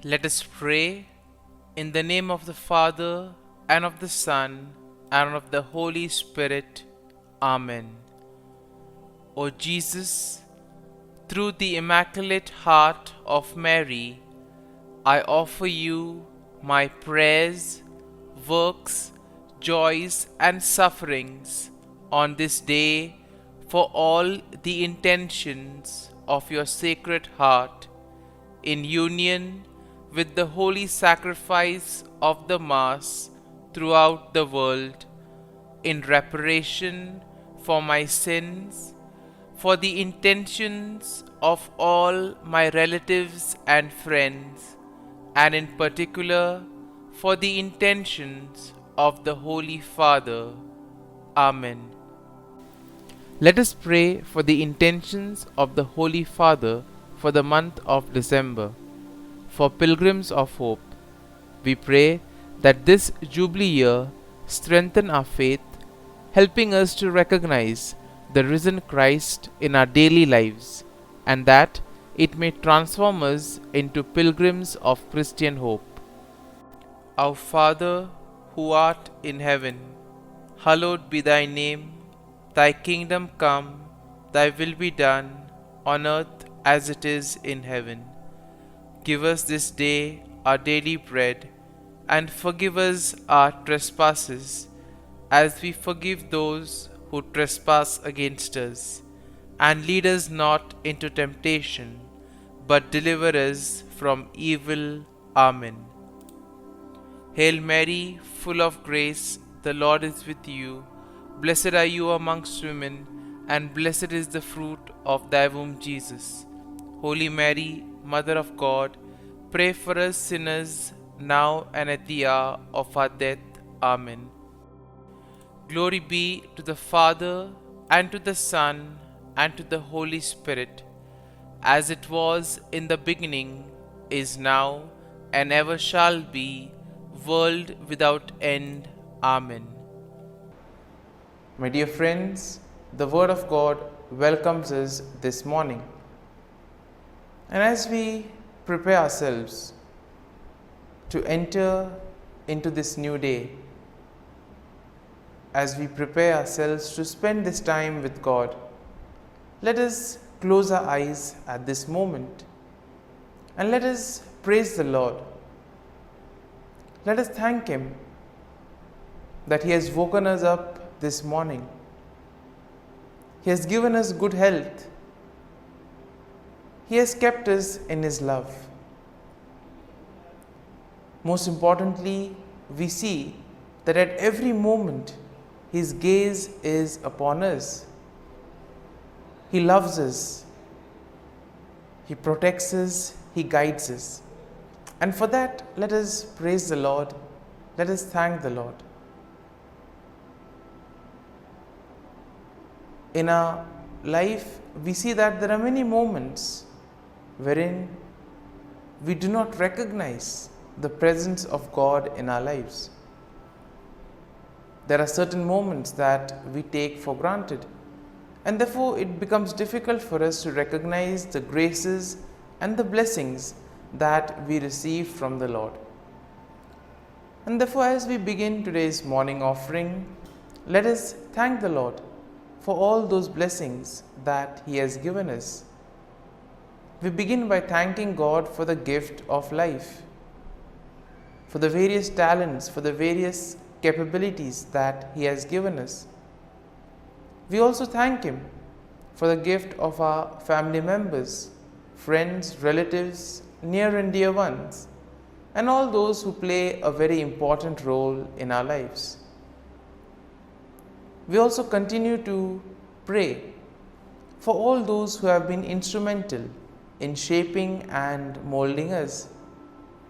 Let us pray in the name of the Father, and of the Son, and of the Holy Spirit. Amen. O Jesus, through the Immaculate Heart of Mary, I offer you my prayers, works, joys, and sufferings on this day for all the intentions of your Sacred Heart, in union with the holy sacrifice of the Mass throughout the world, in reparation for my sins, for the intentions of all my relatives and friends, and in particular for the intentions of the Holy Father. Amen. Let us pray for the intentions of the Holy Father for the month of December. For pilgrims of hope, we pray that this Jubilee year strengthen our faith, helping us to recognize the risen Christ in our daily lives, and that it may transform us into pilgrims of Christian hope. Our Father, who art in heaven, hallowed be thy name. Thy kingdom come, thy will be done, on earth as it is in heaven. Give us this day our daily bread, and forgive us our trespasses, as we forgive those who trespass against us. And lead us not into temptation, but deliver us from evil. Amen. Hail Mary, full of grace, the Lord is with you. Blessed are you amongst women, and blessed is the fruit of thy womb, Jesus. Holy Mary, Mother of God, pray for us sinners, now and at the hour of our death. Amen. Glory be to the Father, and to the Son, and to the Holy Spirit, as it was in the beginning, is now, and ever shall be, world without end. Amen. My dear friends, the Word of God welcomes us this morning. And as we prepare ourselves to enter into this new day, as we prepare ourselves to spend this time with God, let us close our eyes at this moment and let us praise the Lord. Let us thank Him that He has woken us up this morning. He has given us good health. He has kept us in His love. Most importantly, we see that at every moment His gaze is upon us. He loves us. He protects us. He guides us. And for that, let us praise the Lord. Let us thank the Lord. In our life, we see that there are many moments wherein we do not recognize the presence of God in our lives. There are certain moments that we take for granted, and therefore it becomes difficult for us to recognize the graces and the blessings that we receive from the Lord. And therefore, as we begin today's morning offering, let us thank the Lord for all those blessings that He has given us. We begin by thanking God for the gift of life, for the various talents, for the various capabilities that He has given us. We also thank Him for the gift of our family members, friends, relatives, near and dear ones, and all those who play a very important role in our lives. We also continue to pray for all those who have been instrumental in shaping and molding us,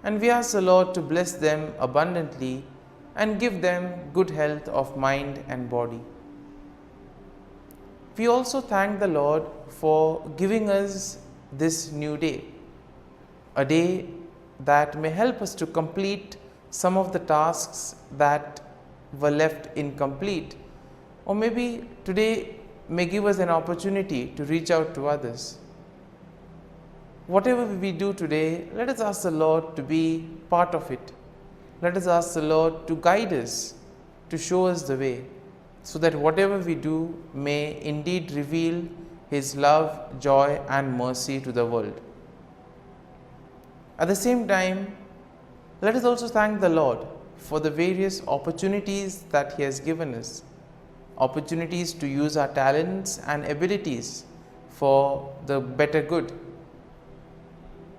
and we ask the Lord to bless them abundantly and give them good health of mind and body. We also thank the Lord for giving us this new day, a day that may help us to complete some of the tasks that were left incomplete, or maybe today may give us an opportunity to reach out to others. whatever we do today, let us ask the Lord to be part of it. Let us ask the Lord to guide us, to show us the way, so that whatever we do may indeed reveal His love, joy and mercy to the world. At the same time, let us also thank the Lord for the various opportunities that He has given us, opportunities to use our talents and abilities for the better good.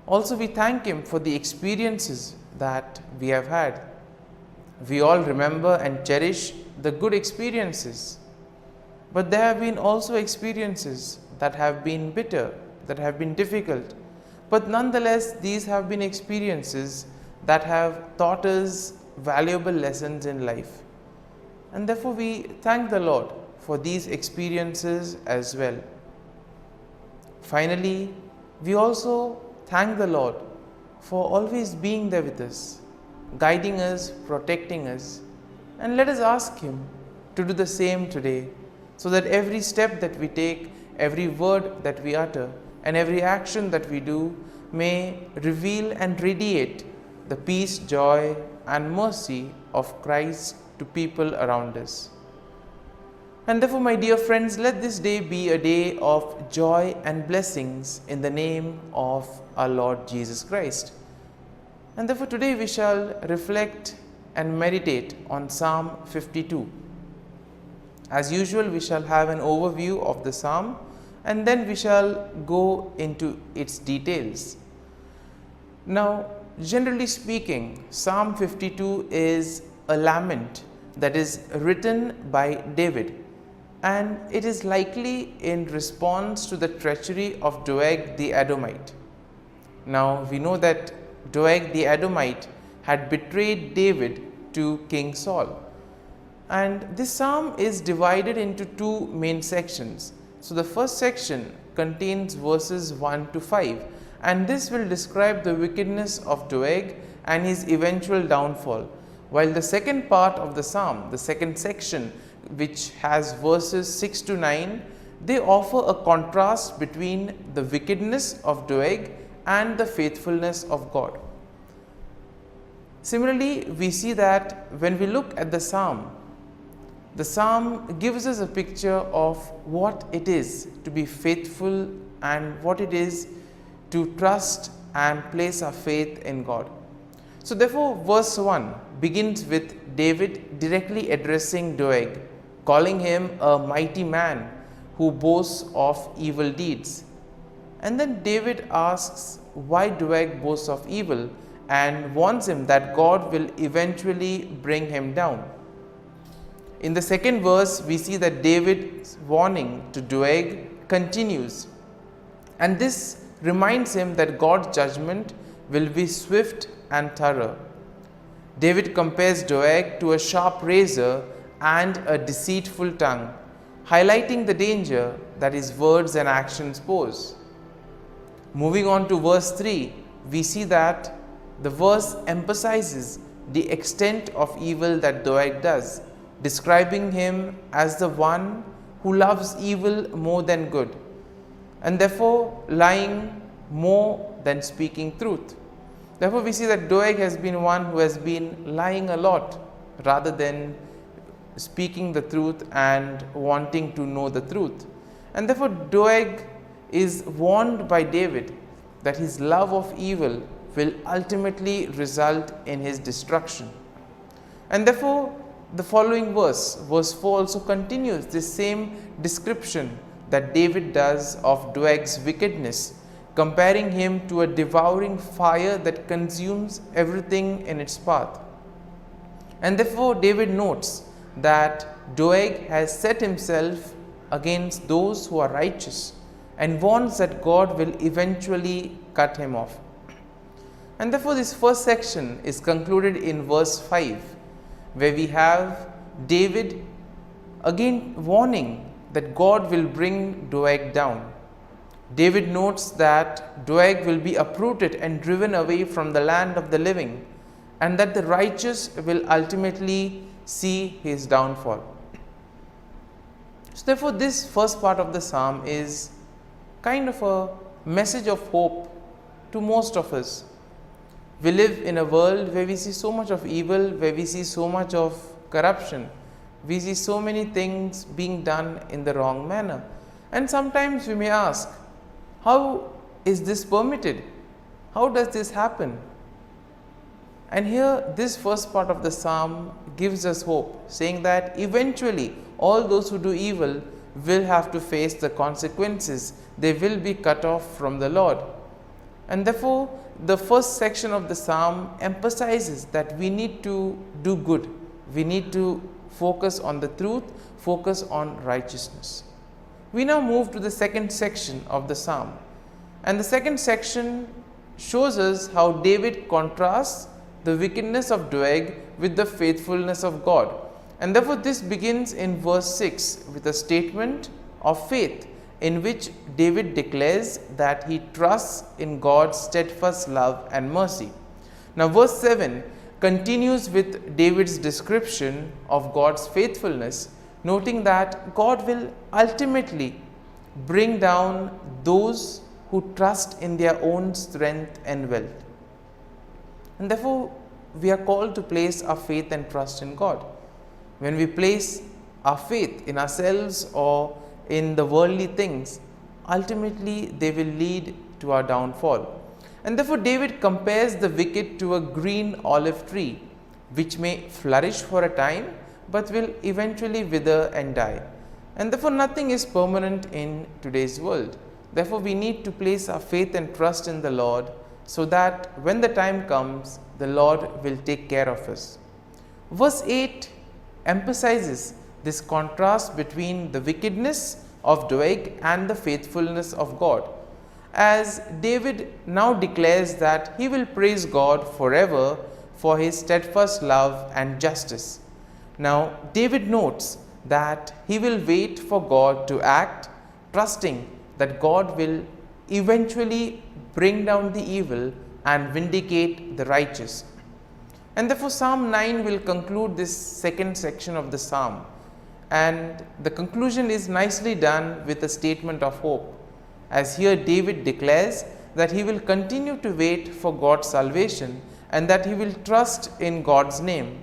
Also, we thank Him for the experiences that we have had. We all remember and cherish the good experiences, but there have been also experiences that have been bitter, that have been difficult, but nonetheless these have been experiences that have taught us valuable lessons in life, and therefore we thank the Lord for these experiences as well. Finally, we also thank the Lord for always being there with us, guiding us, protecting us, and let us ask Him to do the same today, so that every step that we take, every word that we utter, and every action that we do may reveal and radiate the peace, joy and mercy of Christ to people around us. And therefore, my dear friends, let this day be a day of joy and blessings in the name of our Lord Jesus Christ. And therefore, today we shall reflect and meditate on Psalm 52. As usual, we shall have an overview of the psalm and then we shall go into its details. Now, generally speaking, Psalm 52 is a lament that is written by David, and it is likely in response to the treachery of Doeg the Edomite. Now, we know that Doeg the Edomite had betrayed David to King Saul, and this psalm is divided into two main sections. So, the first section contains verses 1 to 5, and this will describe the wickedness of Doeg and his eventual downfall, while the second part of the psalm, the second section, which has verses 6 to 9, they offer a contrast between the wickedness of Doeg and the faithfulness of God. Similarly, we see that when we look at the psalm gives us a picture of what it is to be faithful and what it is to trust and place our faith in God. So therefore, verse 1 begins with David directly addressing Doeg, calling him a mighty man who boasts of evil deeds. And then David asks why Doeg boasts of evil and warns him that God will eventually bring him down. In the second verse, we see that David's warning to Doeg continues, and this reminds him that God's judgment will be swift and thorough. David compares Doeg to a sharp razor and a deceitful tongue, highlighting the danger that his words and actions pose. Moving on to verse 3, we see that the verse emphasizes the extent of evil that Doeg does, describing him as the one who loves evil more than good, and therefore lying more than speaking truth. Therefore, we see that Doeg has been one who has been lying a lot rather than speaking the truth and wanting to know the truth. And therefore, Doeg is warned by David that his love of evil will ultimately result in his destruction. And therefore, the following verse 4 also continues this same description that David does of Doeg's wickedness, comparing him to a devouring fire that consumes everything in its path. And therefore, David notes that Doeg has set himself against those who are righteous and warns that God will eventually cut him off. And therefore, this first section is concluded in verse 5, where we have David again warning that God will bring Doeg down. David notes that Doeg will be uprooted and driven away from the land of the living, and that the righteous will ultimately see his downfall. So therefore, this first part of the psalm is kind of a message of hope to most of us. We live in a world where we see so much of evil, where we see so much of corruption. We see so many things being done in the wrong manner. And sometimes we may ask, how is this permitted? How does this happen? And here this first part of the psalm gives us hope, saying that eventually all those who do evil will have to face the consequences. They will be cut off from the Lord. And therefore, the first section of the psalm emphasizes that we need to do good. We need to focus on the truth, focus on righteousness. We now move to the second section of the psalm. And the second section shows us how David contrasts the wickedness of Doeg with the faithfulness of God. And therefore, this begins in verse 6 with a statement of faith, in which David declares that he trusts in God's steadfast love and mercy. Now, verse 7 continues with David's description of God's faithfulness, noting that God will ultimately bring down those who trust in their own strength and wealth. And therefore, we are called to place our faith and trust in God. When we place our faith in ourselves or in the worldly things, ultimately they will lead to our downfall. And therefore, David compares the wicked to a green olive tree, which may flourish for a time, but will eventually wither and die. And therefore, nothing is permanent in today's world. Therefore, we need to place our faith and trust in the Lord, so that when the time comes, the Lord will take care of us. Verse 8 emphasizes this contrast between the wickedness of Doeg and the faithfulness of God, as David now declares that he will praise God forever for his steadfast love and justice. Now, David notes that he will wait for God to act, trusting that God will eventually bring down the evil and vindicate the righteous. And therefore, Psalm 9 will conclude this second section of the psalm. And the conclusion is nicely done with a statement of hope, as here David declares that he will continue to wait for God's salvation and that he will trust in God's name.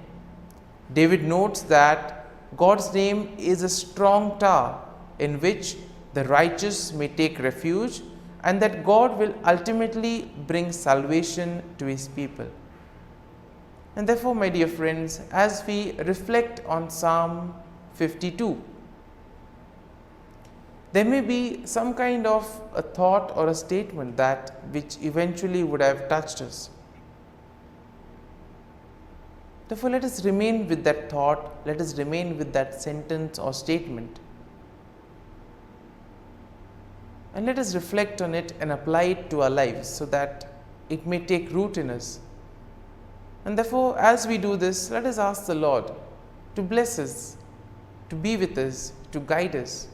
David notes that God's name is a strong tower in which the righteous may take refuge, and that God will ultimately bring salvation to his people. And therefore, my dear friends, as we reflect on Psalm 52, there may be some kind of a thought or a statement that which eventually would have touched us. Therefore, let us remain with that thought, let us remain with that sentence or statement, and let us reflect on it and apply it to our lives so that it may take root in us. And therefore, as we do this, let us ask the Lord to bless us, to be with us, to guide us,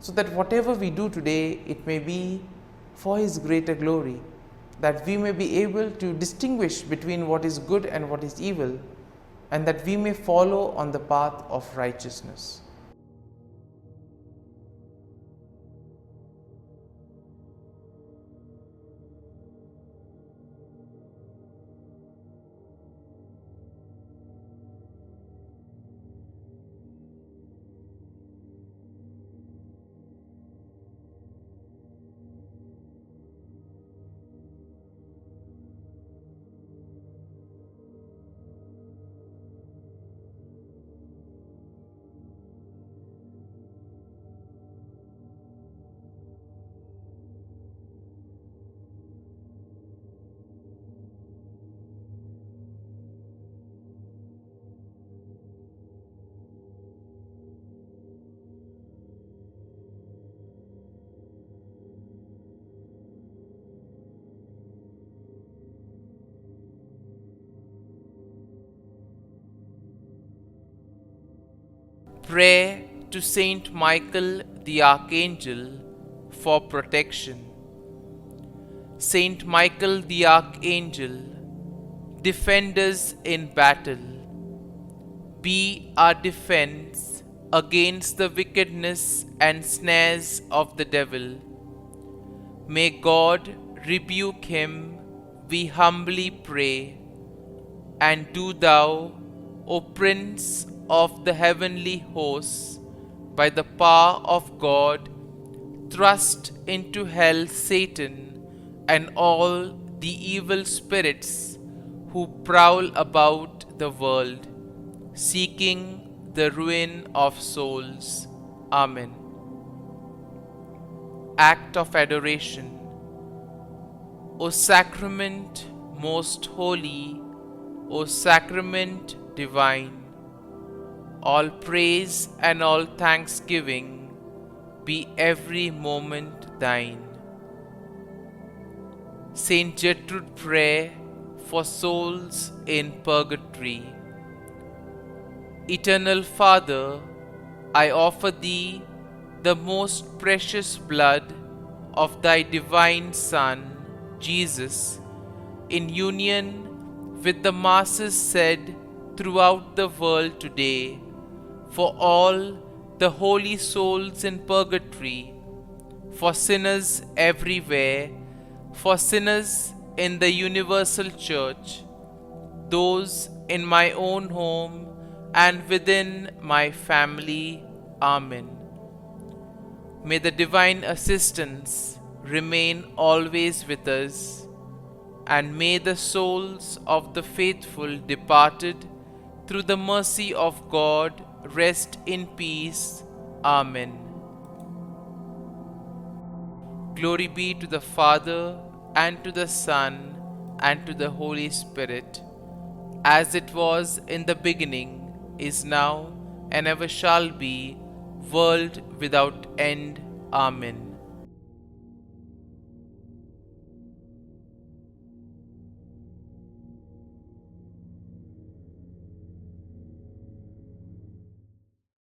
so that whatever we do today, it may be for his greater glory, that we may be able to distinguish between what is good and what is evil, and that we may follow on the path of righteousness. Pray to Saint Michael the Archangel for protection. Saint Michael the Archangel, defend us in battle. Be our defense against the wickedness and snares of the devil. May God rebuke him, we humbly pray. And do thou, O Prince of the heavenly hosts, by the power of God, thrust into hell Satan and all the evil spirits who prowl about the world, seeking the ruin of souls. Amen. Act of Adoration. O Sacrament most holy, O Sacrament divine, all praise and all thanksgiving be every moment thine. Saint Gertrude Prayer for souls in purgatory. Eternal Father, I offer Thee the most precious blood of Thy divine Son, Jesus, in union with the masses said throughout the world today, for all the holy souls in purgatory, for sinners everywhere, for sinners in the universal church, those in my own home and within my family. Amen. May the divine assistance remain always with us, and may the souls of the faithful departed through the mercy of God rest in peace. Amen. Glory be to the Father, and to the Son, and to the Holy Spirit, as it was in the beginning, is now, and ever shall be, world without end. Amen.